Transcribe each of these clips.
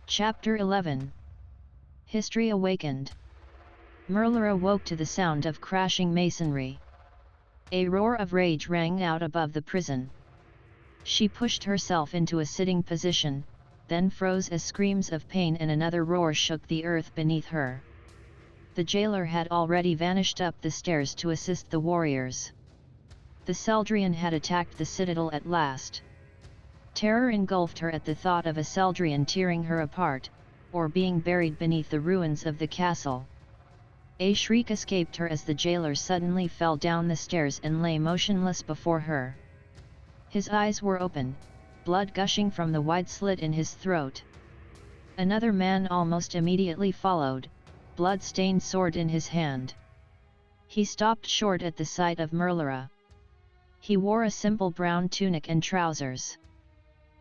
Chapter 11. History Awakened. Merlara woke to the sound of crashing masonry. A roar of rage rang out above the prison. She pushed herself into a sitting position, then froze as screams of pain and another roar shook the earth beneath her. The jailer had already vanished up the stairs to assist the warriors. The Seldrian had attacked the citadel at last. Terror engulfed her at the thought of a Seldrian tearing her apart, or being buried beneath the ruins of the castle. A shriek escaped her as the jailer suddenly fell down the stairs and lay motionless before her. His eyes were open, blood gushing from the wide slit in his throat. Another man almost immediately followed, blood-stained sword in his hand. He stopped short at the sight of Merlara. He wore a simple brown tunic and trousers.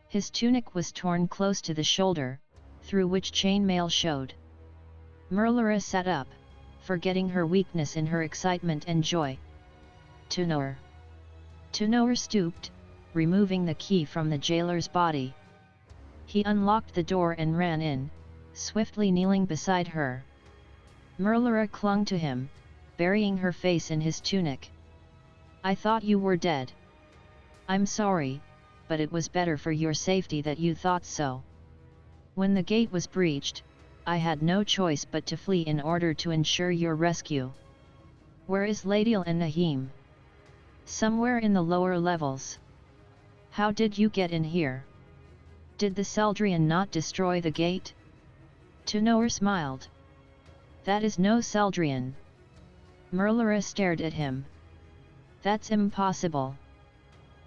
His tunic was torn close to the shoulder, through which chainmail showed. Merlara sat up, forgetting her weakness in her excitement and joy. Tyor. Tyor stooped, removing the key from the jailer's body. He unlocked the door and ran in, swiftly kneeling beside her. Merlara clung to him, burying her face in his tunic. "I thought you were dead. I'm sorry, but it was better for your safety that you thought so. When the gate was breached, I had no choice but to flee in order to ensure your rescue. Where is Ladiel and Nahim?" "Somewhere in the lower levels." "How did you get in here? Did the Seldrian not destroy the gate?" Tyor smiled. "That is no Seldrian." Merlara stared at him. "That's impossible.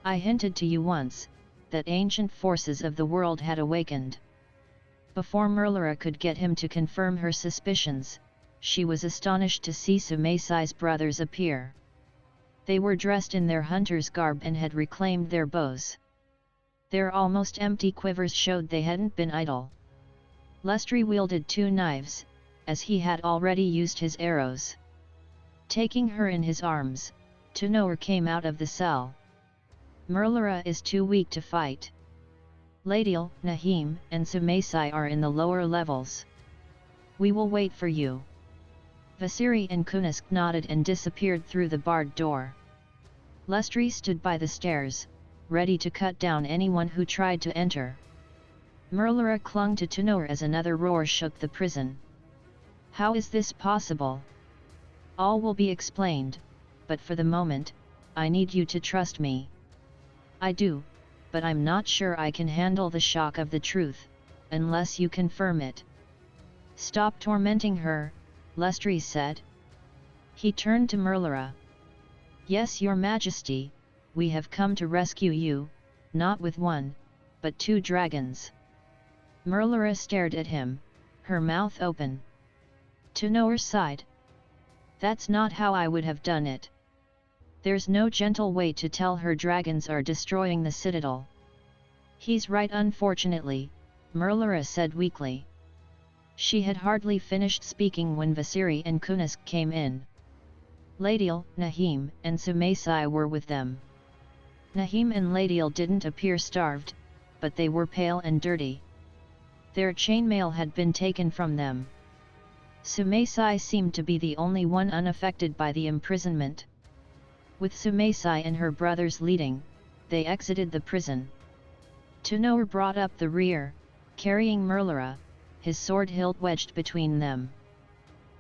I hinted to you once, that ancient forces of the world had awakened." Before Merlara could get him to confirm her suspicions, she was astonished to see Sumaisai's brothers appear. They were dressed in their hunter's garb and had reclaimed their bows. Their almost empty quivers showed they hadn't been idle. Lestri wielded 2 knives, as he had already used his arrows. Taking her in his arms, Tyor came out of the cell. "Merlara is too weak to fight. Ladiel, Nahim, and Sumaisai are in the lower levels. We will wait for you." Vasiri and Kunisk nodded and disappeared through the barred door. Lestri stood by the stairs, ready to cut down anyone who tried to enter. Merlara clung to Tyor as another roar shook the prison. "How is this possible? All will be explained, but for the moment, I need you to trust me." "I do, but I'm not sure I can handle the shock of the truth, unless you confirm it." "Stop tormenting her," Lestri said. He turned to Merlara. "Yes, your majesty, we have come to rescue you, not with 1, but 2 dragons." Merlara stared at him, her mouth open. Tyor sighed. "That's not how I would have done it. There's no gentle way to tell her dragons are destroying the citadel." "He's right, unfortunately," Merlara said weakly. She had hardly finished speaking when Vasiri and Kunisk came in. Ladiel, Nahim, and Sumaisai were with them. Nahim and Ladiel didn't appear starved, but they were pale and dirty. Their chainmail had been taken from them. Sumaisai seemed to be the only one unaffected by the imprisonment. With Sumaisai and her brothers leading, they exited the prison. Tyor brought up the rear, carrying Merlara, his sword hilt wedged between them.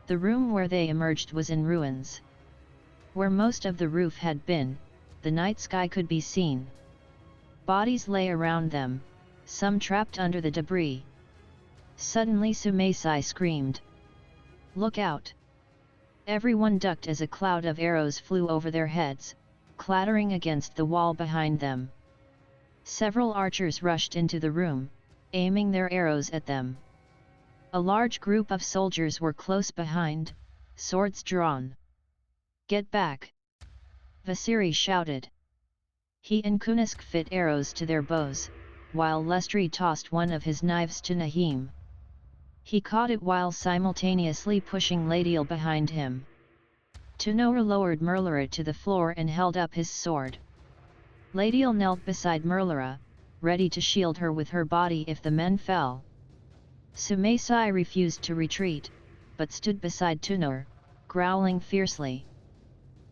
The room where they emerged was in ruins. Where most of the roof had been, the night sky could be seen. Bodies lay around them, some trapped under the debris. Suddenly Sumaisai screamed, "Look out!" Everyone ducked as a cloud of arrows flew over their heads, clattering against the wall behind them. Several archers rushed into the room, aiming their arrows at them. A large group of soldiers were close behind, swords drawn. "Get back!" Vasiri shouted. He and Kunisk fit arrows to their bows, while Lestri tossed one of his knives to Nahim. He caught it while simultaneously pushing Ladiel behind him. Tyor lowered Merlara to the floor and held up his sword. Ladiel knelt beside Merlara, ready to shield her with her body if the men fell. Sumaisai refused to retreat, but stood beside Tyor, growling fiercely.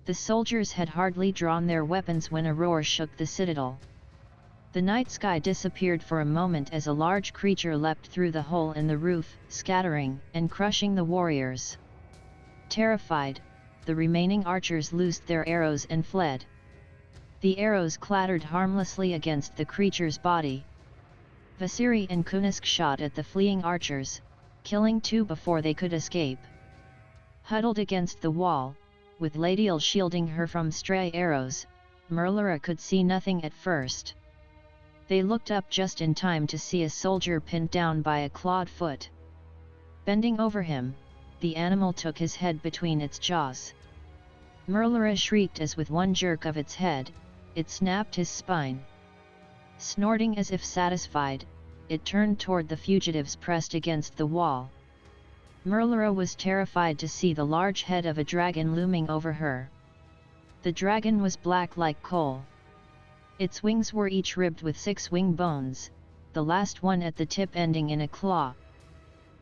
The soldiers had hardly drawn their weapons when a roar shook the citadel. The night sky disappeared for a moment as a large creature leapt through the hole in the roof, scattering and crushing the warriors. Terrified, the remaining archers loosed their arrows and fled. The arrows clattered harmlessly against the creature's body. Vasiri and Kunisk shot at the fleeing archers, killing two before they could escape. Huddled against the wall, with Ladiel shielding her from stray arrows, Merlara could see nothing at first. They looked up just in time to see a soldier pinned down by a clawed foot. Bending over him, the animal took his head between its jaws. Merlara shrieked as with one jerk of its head, it snapped his spine. Snorting as if satisfied, it turned toward the fugitives pressed against the wall. Merlara was terrified to see the large head of a dragon looming over her. The dragon was black like coal. Its wings were each ribbed with 6 wing bones, the last one at the tip ending in a claw.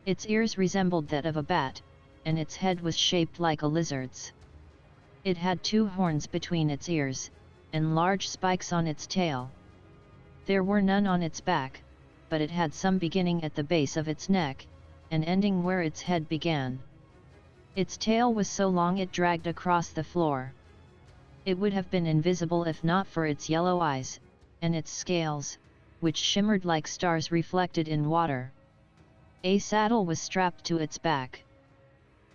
Its ears resembled that of a bat, and its head was shaped like a lizard's. It had 2 horns between its ears, and large spikes on its tail. There were none on its back, but it had some beginning at the base of its neck, and ending where its head began. Its tail was so long it dragged across the floor. It would have been invisible if not for its yellow eyes, and its scales, which shimmered like stars reflected in water. A saddle was strapped to its back.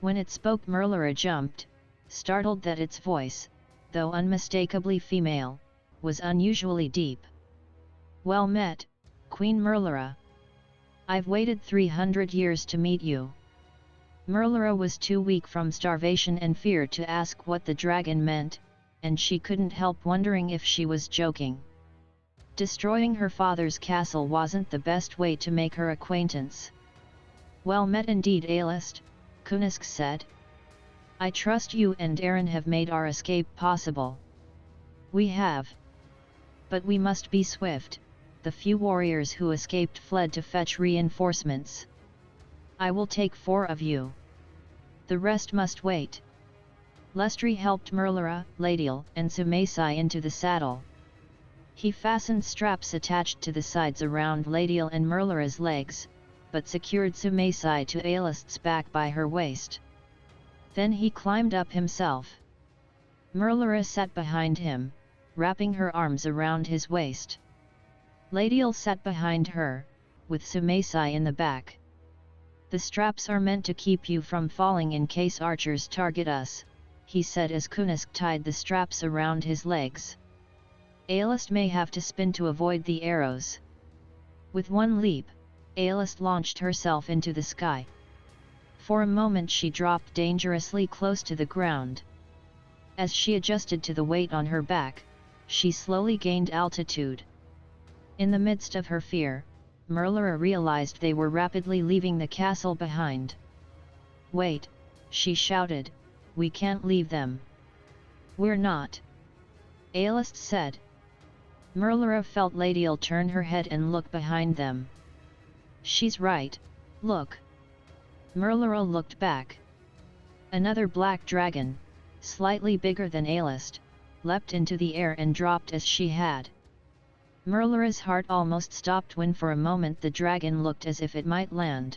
When it spoke, Merlara jumped, startled that its voice, though unmistakably female, was unusually deep. "Well met, Queen Merlara. I've waited 300 years to meet you." Merlara was too weak from starvation and fear to ask what the dragon meant, and she couldn't help wondering if she was joking. Destroying her father's castle wasn't the best way to make her acquaintance. "Well met indeed, Aelist," Kunisk said. "I trust you and Aaron have made our escape possible." "We have. But we must be swift. The few warriors who escaped fled to fetch reinforcements. I will take 4 of you. The rest must wait." Lustri helped Merlara, Ladiel, and Sumaisai into the saddle. He fastened straps attached to the sides around Ladiel and Merlara's legs, but secured Sumaisai to Aelist's back by her waist. Then he climbed up himself. Merlara sat behind him, wrapping her arms around his waist. Ladiel sat behind her, with Sumaisai in the back. "The straps are meant to keep you from falling in case archers target us," he said as Kunisk tied the straps around his legs. "Aelist may have to spin to avoid the arrows." With one leap, Aelist launched herself into the sky. For a moment she dropped dangerously close to the ground. As she adjusted to the weight on her back, she slowly gained altitude. In the midst of her fear, Merlara realized they were rapidly leaving the castle behind. "Wait," she shouted, "we can't leave them." "We're not," Aelist said. Merlara felt Ladiel turn her head and look behind them. "She's right, look." Merlara looked back. Another black dragon, slightly bigger than Aelist, leapt into the air and dropped as she had. Merlara's heart almost stopped when for a moment the dragon looked as if it might land.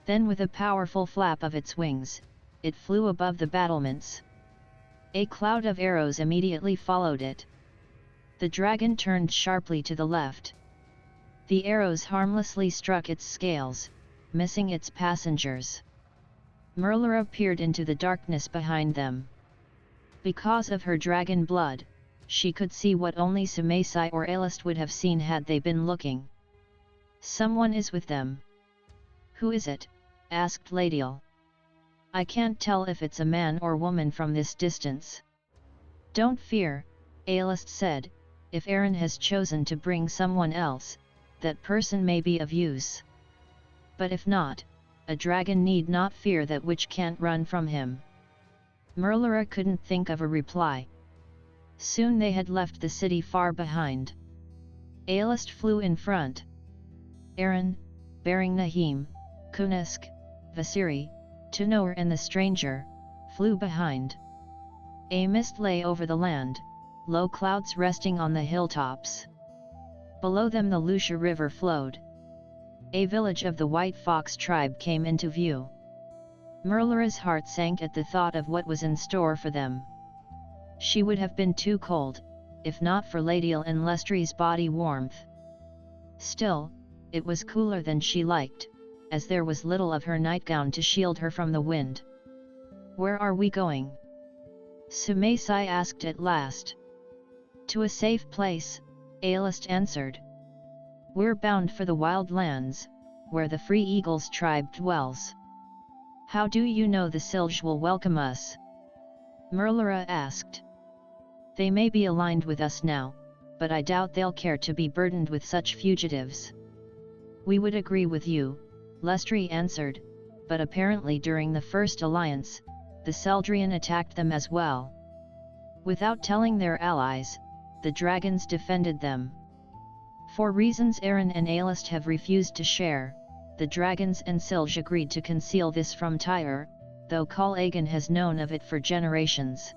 Then with a powerful flap of its wings, it flew above the battlements. A cloud of arrows immediately followed it. The dragon turned sharply to the left. The arrows harmlessly struck its scales, missing its passengers. Merlara peered into the darkness behind them. Because of her dragon blood, she could see what only Sumaisai or Aelist would have seen had they been looking. "Someone is with them." "Who is it?" asked Ladiel. "I can't tell if it's a man or woman from this distance." "Don't fear," Aelist said, "if Aaron has chosen to bring someone else, that person may be of use. But if not, a dragon need not fear that which can't run from him." Merlara couldn't think of a reply. Soon they had left the city far behind. Aelist flew in front. Aaron, bearing Nahim, Kunusk, Vasiri, Tyor and the stranger, flew behind. A mist lay over the land, low clouds resting on the hilltops. Below them the Lucia River flowed. A village of the White Fox tribe came into view. Merlara's heart sank at the thought of what was in store for them. She would have been too cold, if not for Ladiel and Lestri's body warmth. Still, it was cooler than she liked, as there was little of her nightgown to shield her from the wind. "Where are we going?" Sumaisai asked at last. "To a safe place," Aodhnait answered. "We're bound for the wild lands, where the Free Eagles tribe dwells." "How do you know the Silj will welcome us?" Merlara asked. "They may be aligned with us now, but I doubt they'll care to be burdened with such fugitives." "We would agree with you," Lestri answered, "but apparently during the First Alliance, the Seldrian attacked them as well. Without telling their allies, the dragons defended them. For reasons Aaron and Aodhnait have refused to share, the dragons and Silj agreed to conceal this from Tyor, though Callagan has known of it for generations."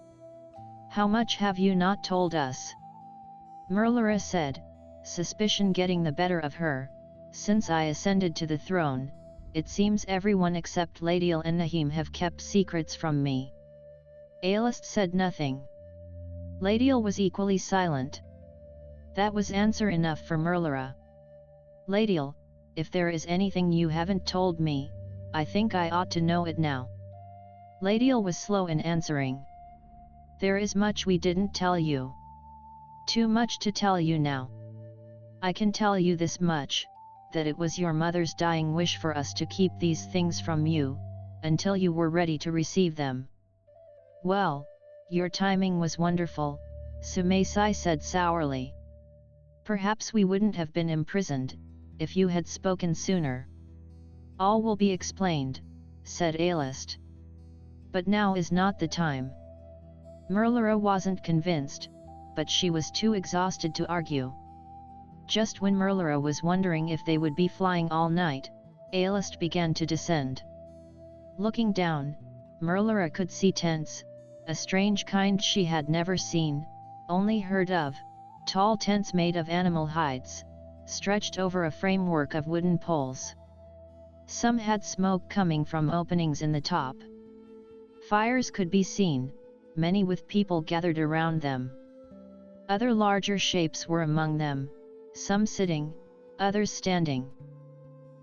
"How much have you not told us?" Merlara said, suspicion getting the better of her. "Since I ascended to the throne, it seems everyone except Ladiel and Nahim have kept secrets from me." Aodhnait said nothing. Ladiel was equally silent. That was answer enough for Merlara. "Ladiel, if there is anything you haven't told me, I think I ought to know it now." Ladiel was slow in answering. "There is much we didn't tell you. Too much to tell you now. I can tell you this much, that it was your mother's dying wish for us to keep these things from you, until you were ready to receive them." "Well, your timing was wonderful," Sumaisai said sourly. "Perhaps we wouldn't have been imprisoned, if you had spoken sooner." "All will be explained," said Aodhnait. "But now is not the time." Merlara wasn't convinced, but she was too exhausted to argue. Just when Merlara was wondering if they would be flying all night, Aodhnait began to descend. Looking down, Merlara could see tents, a strange kind she had never seen, only heard of, tall tents made of animal hides, stretched over a framework of wooden poles. Some had smoke coming from openings in the top. Fires could be seen, many with people gathered around them. Other larger shapes were among them, some sitting, others standing.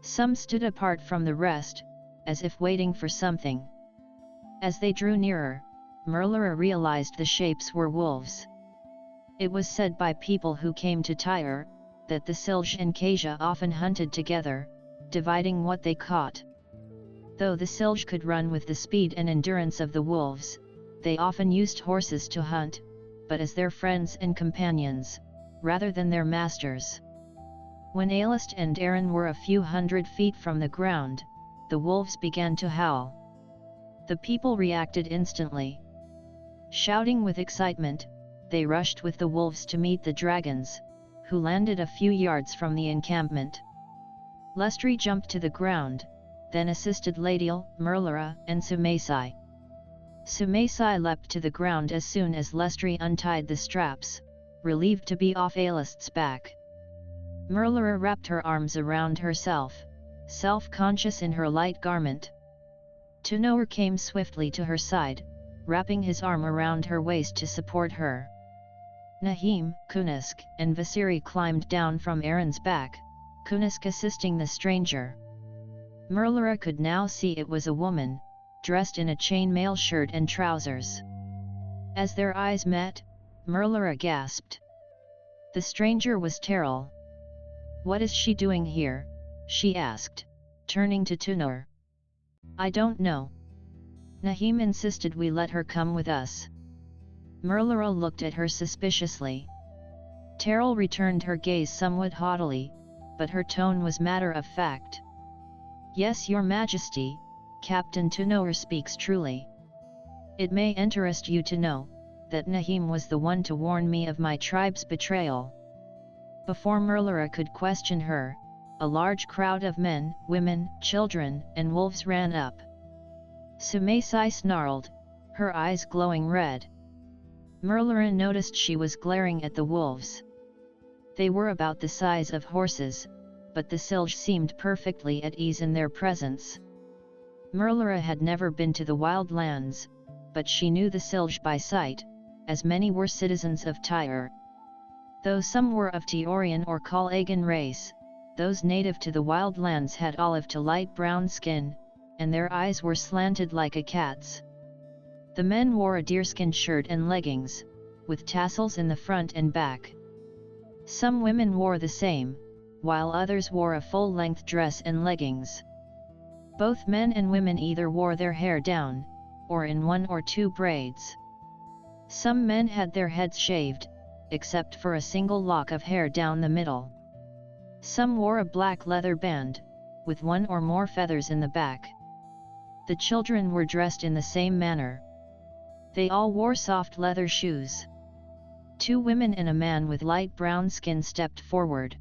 Some stood apart from the rest, as if waiting for something. As they drew nearer, Merlara realized the shapes were wolves. It was said by people who came to Tyor, that the Silj and Kasia often hunted together, dividing what they caught. Though the Silj could run with the speed and endurance of the wolves, they often used horses to hunt, but as their friends and companions, rather than their masters. When Aodhnait and Aaron were a few hundred feet from the ground, the wolves began to howl. The people reacted instantly. Shouting with excitement, they rushed with the wolves to meet the dragons, who landed a few yards from the encampment. Lestri jumped to the ground, then assisted Ladiel, Merlara, and Sumaisai. Sumaisai leapt to the ground as soon as Lestri untied the straps, relieved to be off Aodhnait's back. Merlara wrapped her arms around herself, self-conscious in her light garment. Tyor came swiftly to her side, wrapping his arm around her waist to support her. Nahim, Kunusk, and Vasiri climbed down from Aaron's back, Kunusk assisting the stranger. Merlara could now see it was a woman, dressed in a chainmail shirt and trousers. As their eyes met, Merlara gasped. The stranger was Tyor. "What is she doing here?" she asked, turning to Tyor. "I don't know. Nahim insisted we let her come with us." Merlara looked at her suspiciously. Tyor returned her gaze somewhat haughtily, but her tone was matter of fact. "Yes, your majesty, Captain Tyor speaks truly. It may interest you to know, that Nahim was the one to warn me of my tribe's betrayal." Before Merlara could question her, a large crowd of men, women, children, and wolves ran up. Sumaisai snarled, her eyes glowing red. Merlara noticed she was glaring at the wolves. They were about the size of horses, but the Silj seemed perfectly at ease in their presence. Merlara had never been to the wild lands, but she knew the Silj by sight, as many were citizens of Tyor. Though some were of Tyorian or Callagan race, those native to the wild lands had olive to light brown skin, and their eyes were slanted like a cat's. The men wore a deerskin shirt and leggings, with tassels in the front and back. Some women wore the same, while others wore a full-length dress and leggings. Both men and women either wore their hair down, or in 1 or 2 braids. Some men had their heads shaved, except for a single lock of hair down the middle. Some wore a black leather band, with 1 or more feathers in the back. The children were dressed in the same manner. They all wore soft leather shoes. 2 women and a man with light brown skin stepped forward.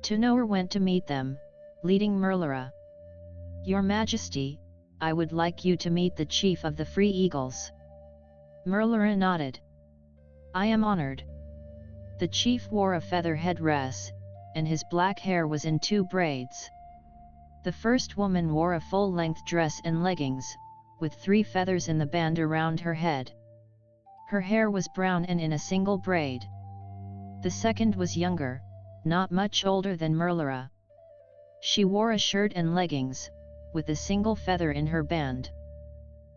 Tyor went to meet them, leading Merlara. "Your Majesty, I would like you to meet the chief of the Free Eagles." Merlara nodded. "I am honored." The chief wore a feather headdress, and his black hair was in 2 braids. The first woman wore a full-length dress and leggings, with 3 feathers in the band around her head. Her hair was brown and in a single braid. The second was younger, not much older than Merlara. She wore a shirt and leggings, with a single feather in her band.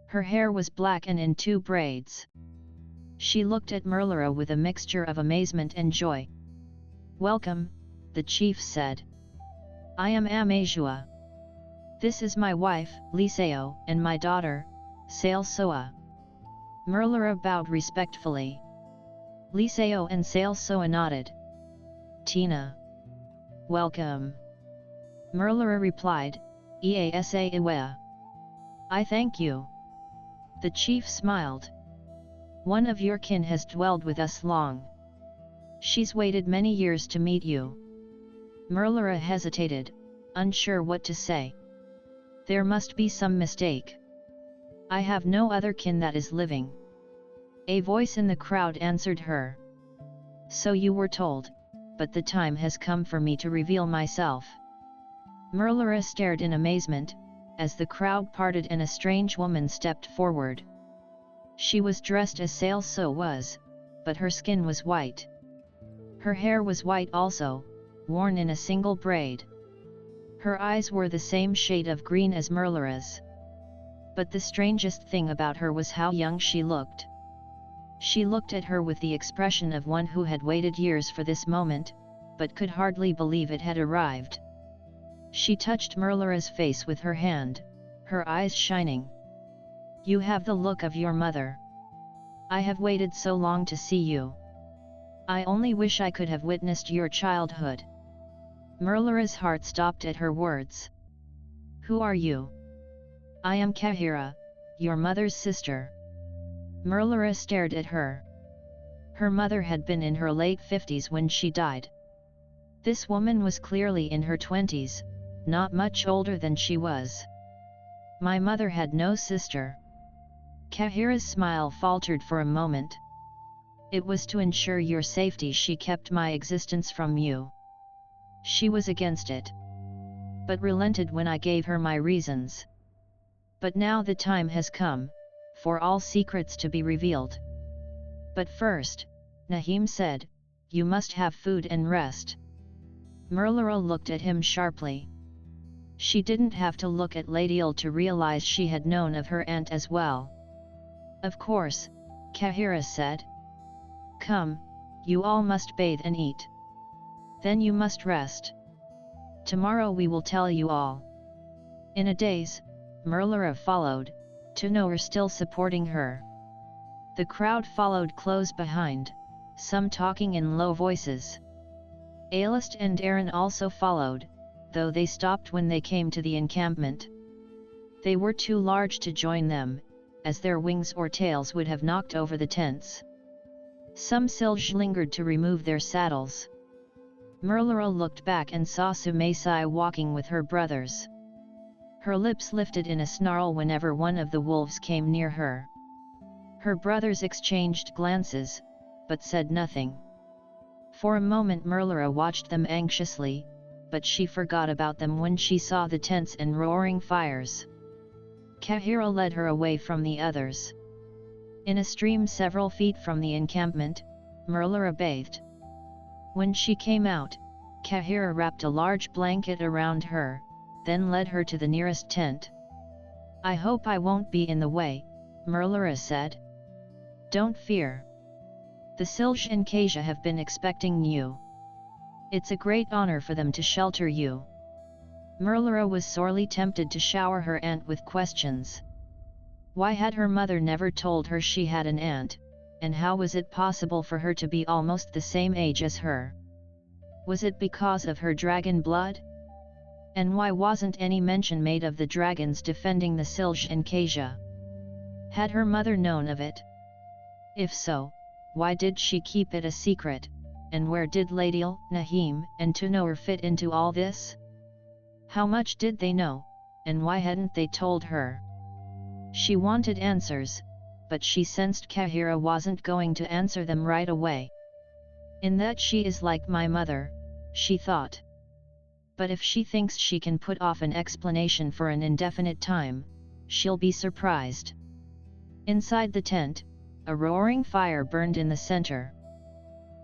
Her hair was black and in 2 braids. She looked at Merlara with a mixture of amazement and joy. "Welcome," the chief said. "I am Amazua. This is my wife, Liseo, and my daughter, Sailsoa." Merlara bowed respectfully. Liseo and Sailsoa nodded. "Tina. Welcome." Merlara replied, "Easa Iwea. I thank you." The chief smiled. "One of your kin has dwelled with us long. She's waited many years to meet you." Merlara hesitated, unsure what to say. There must be some mistake. "I have no other kin that is living." A voice in the crowd answered her. "So you were told, but the time has come for me to reveal myself." Merlara stared in amazement, as the crowd parted and a strange woman stepped forward. She was dressed as Sailso was, but her skin was white. Her hair was white also, worn in a single braid. Her eyes were the same shade of green as Merlara's. But the strangest thing about her was how young she looked. She looked at her with the expression of one who had waited years for this moment, but could hardly believe it had arrived. She touched Merlara's face with her hand, her eyes shining. "You have the look of your mother. I have waited so long to see you. I only wish I could have witnessed your childhood." Merlara's heart stopped at her words. "Who are you?" "I am Kahira, your mother's sister." Merlara stared at her. Her mother had been in her late 50s when she died. This woman was clearly in her 20s, not much older than she was. "My mother had no sister." Kahira's smile faltered for a moment. "It was to ensure your safety she kept my existence from you. She was against it, but relented when I gave her my reasons. But now the time has come, for all secrets to be revealed. But first," Nahim said, "you must have food and rest." Merlara looked at him sharply. She didn't have to look at Ladiel to realize she had known of her aunt as well. "Of course," Kahira said. "Come, you all must bathe and eat. Then you must rest. Tomorrow we will tell you all." In a daze, Merlara followed, Tyor still supporting her. The crowd followed close behind, some talking in low voices. Aelist and Aaron also followed, though they stopped when they came to the encampment. They were too large to join them, as their wings or tails would have knocked over the tents. Some Silj lingered to remove their saddles. Merlara looked back and saw Sumaisai walking with her brothers. Her lips lifted in a snarl whenever one of the wolves came near her. Her brothers exchanged glances, but said nothing. For a moment Merlara watched them anxiously, but she forgot about them when she saw the tents and roaring fires. Kahira led her away from the others. In a stream several feet from the encampment, Merlara bathed. When she came out, Kahira wrapped a large blanket around her, then led her to the nearest tent. "I hope I won't be in the way," Merlara said. "Don't fear. The Silj and Kasia have been expecting you. It's a great honor for them to shelter you." Merlara was sorely tempted to shower her aunt with questions. Why had her mother never told her she had an aunt, and how was it possible for her to be almost the same age as her? Was it because of her dragon blood? And why wasn't any mention made of the dragons defending the Silj and Kasia? Had her mother known of it? If so, why did she keep it a secret, and where did Ladiel, Nahim, and Tyor fit into all this? How much did they know, and why hadn't they told her? She wanted answers, but she sensed Kahira wasn't going to answer them right away. "In that she is like my mother," she thought. But if she thinks she can put off an explanation for an indefinite time, she'll be surprised. Inside the tent, a roaring fire burned in the center.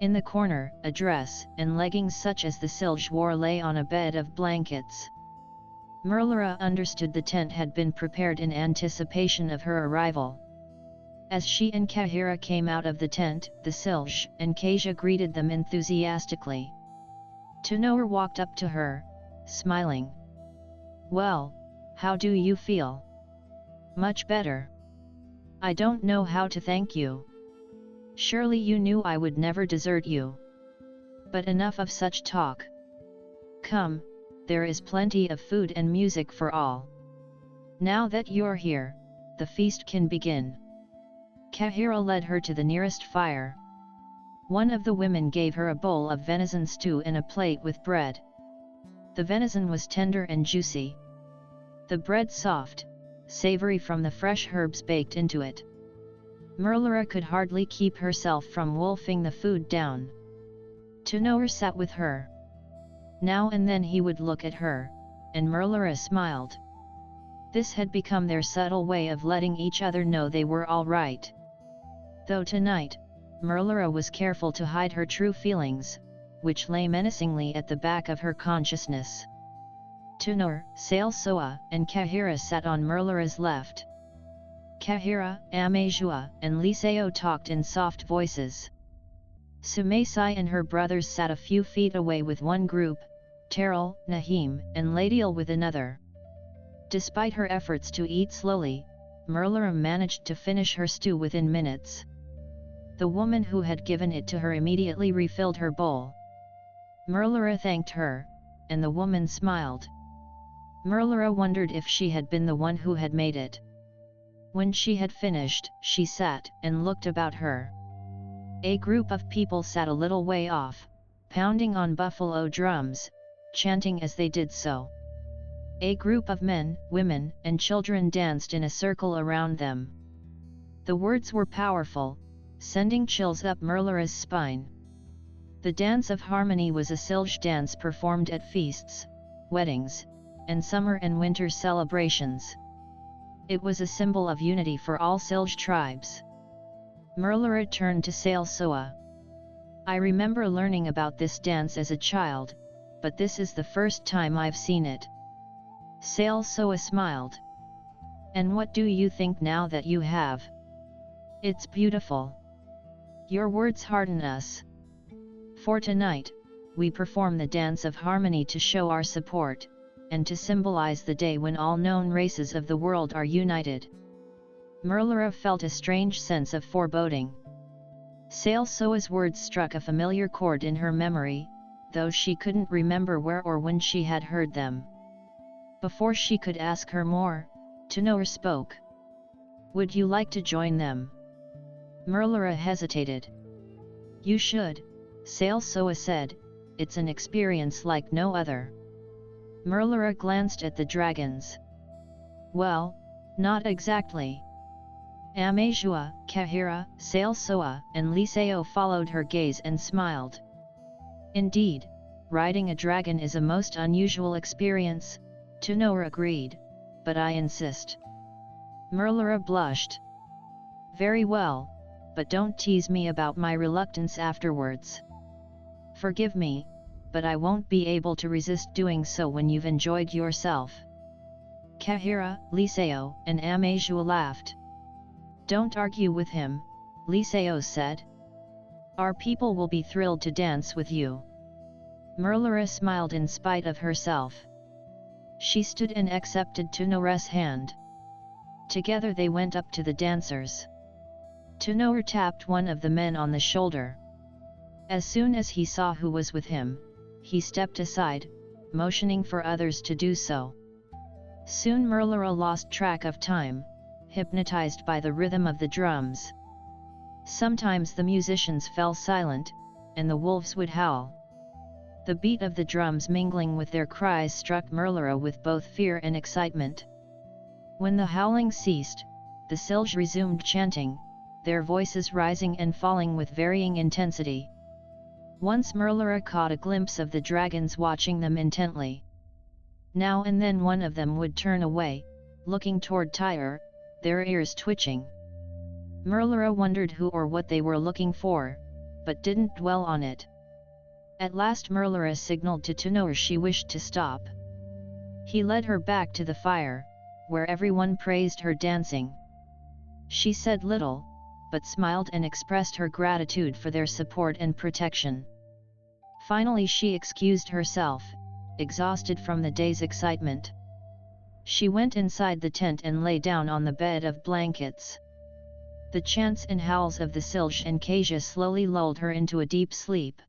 In the corner, a dress and leggings such as the Silj wore lay on a bed of blankets. Merlara understood the tent had been prepared in anticipation of her arrival. As she and Kahira came out of the tent, the Silj and Kasia greeted them enthusiastically. Tyor walked up to her, smiling. "Well, how do you feel?" "Much better. I don't know how to thank you. Surely you knew I would never desert you. But enough of such talk. Come, there is plenty of food and music for all. Now that you're here, the feast can begin." Kahira led her to the nearest fire. One of the women gave her a bowl of venison stew and a plate with bread. The venison was tender and juicy. The bread soft, savory from the fresh herbs baked into it. Merlara could hardly keep herself from wolfing the food down. Tyor sat with her. Now and then he would look at her, and Merlara smiled. This had become their subtle way of letting each other know they were all right. Though tonight, Merlara was careful to hide her true feelings, which lay menacingly at the back of her consciousness. Tyor, Seldrian, and Kahira sat on Merlara's left. Kahira, Amazua, and Liseo talked in soft voices. Sumaisai and her brothers sat a few feet away with one group, Tyor, Nahim, and Ladiel with another. Despite her efforts to eat slowly, Merlara managed to finish her stew within minutes. The woman who had given it to her immediately refilled her bowl. Merlara thanked her, and the woman smiled. Merlara wondered if she had been the one who had made it. When she had finished, she sat and looked about her. A group of people sat a little way off, pounding on buffalo drums, chanting as they did so. A group of men, women, and children danced in a circle around them. The words were powerful, sending chills up Merlara's spine. The dance of harmony was a Silj dance performed at feasts, weddings, and summer and winter celebrations. It was a symbol of unity for all Silj tribes. Merlara turned to Seldrian. "I remember learning about this dance as a child, but this is the first time I've seen it." Seldrian smiled. "And what do you think now that you have? It's beautiful. Your words hearten us. For tonight, we perform the dance of harmony to show our support, and to symbolize the day when all known races of the world are united." Merlara felt a strange sense of foreboding. Seldrian's words struck a familiar chord in her memory, though she couldn't remember where or when she had heard them. Before she could ask her more, Tyor spoke. "Would you like to join them?" Merlara hesitated. "You should," Seldrian said, it's an experience like no other. Merlara glanced at the dragons. Well, not exactly. Amazua, Kahira, Sailsoa, and Liseo followed her gaze and smiled. Indeed, riding a dragon is a most unusual experience, Tyor agreed, but I insist. Merlara blushed. Very well, but don't tease me about my reluctance afterwards. Forgive me, but I won't be able to resist doing so when you've enjoyed yourself. Kahira, Liseo, and Amazua laughed. Don't argue with him, Liseo said. Our people will be thrilled to dance with you. Merlara smiled in spite of herself. She stood and accepted Tyor's hand. Together they went up to the dancers. Tyor tapped one of the men on the shoulder. As soon as he saw who was with him, he stepped aside, motioning for others to do so. Soon Merlara lost track of time, hypnotized by the rhythm of the drums. Sometimes the musicians fell silent, and the wolves would howl. The beat of the drums mingling with their cries struck Merlara with both fear and excitement. When the howling ceased, the Silj resumed chanting, their voices rising and falling with varying intensity. Once Merlara caught a glimpse of the dragons watching them intently. Now and then one of them would turn away, looking toward Tyor, their ears twitching. Merlara wondered who or what they were looking for, but didn't dwell on it. At last Merlara signaled to Tyor she wished to stop. He led her back to the fire, where everyone praised her dancing. She said little, but smiled and expressed her gratitude for their support and protection. Finally she excused herself, exhausted from the day's excitement. She went inside the tent and lay down on the bed of blankets. The chants and howls of the Silj and Kasia slowly lulled her into a deep sleep.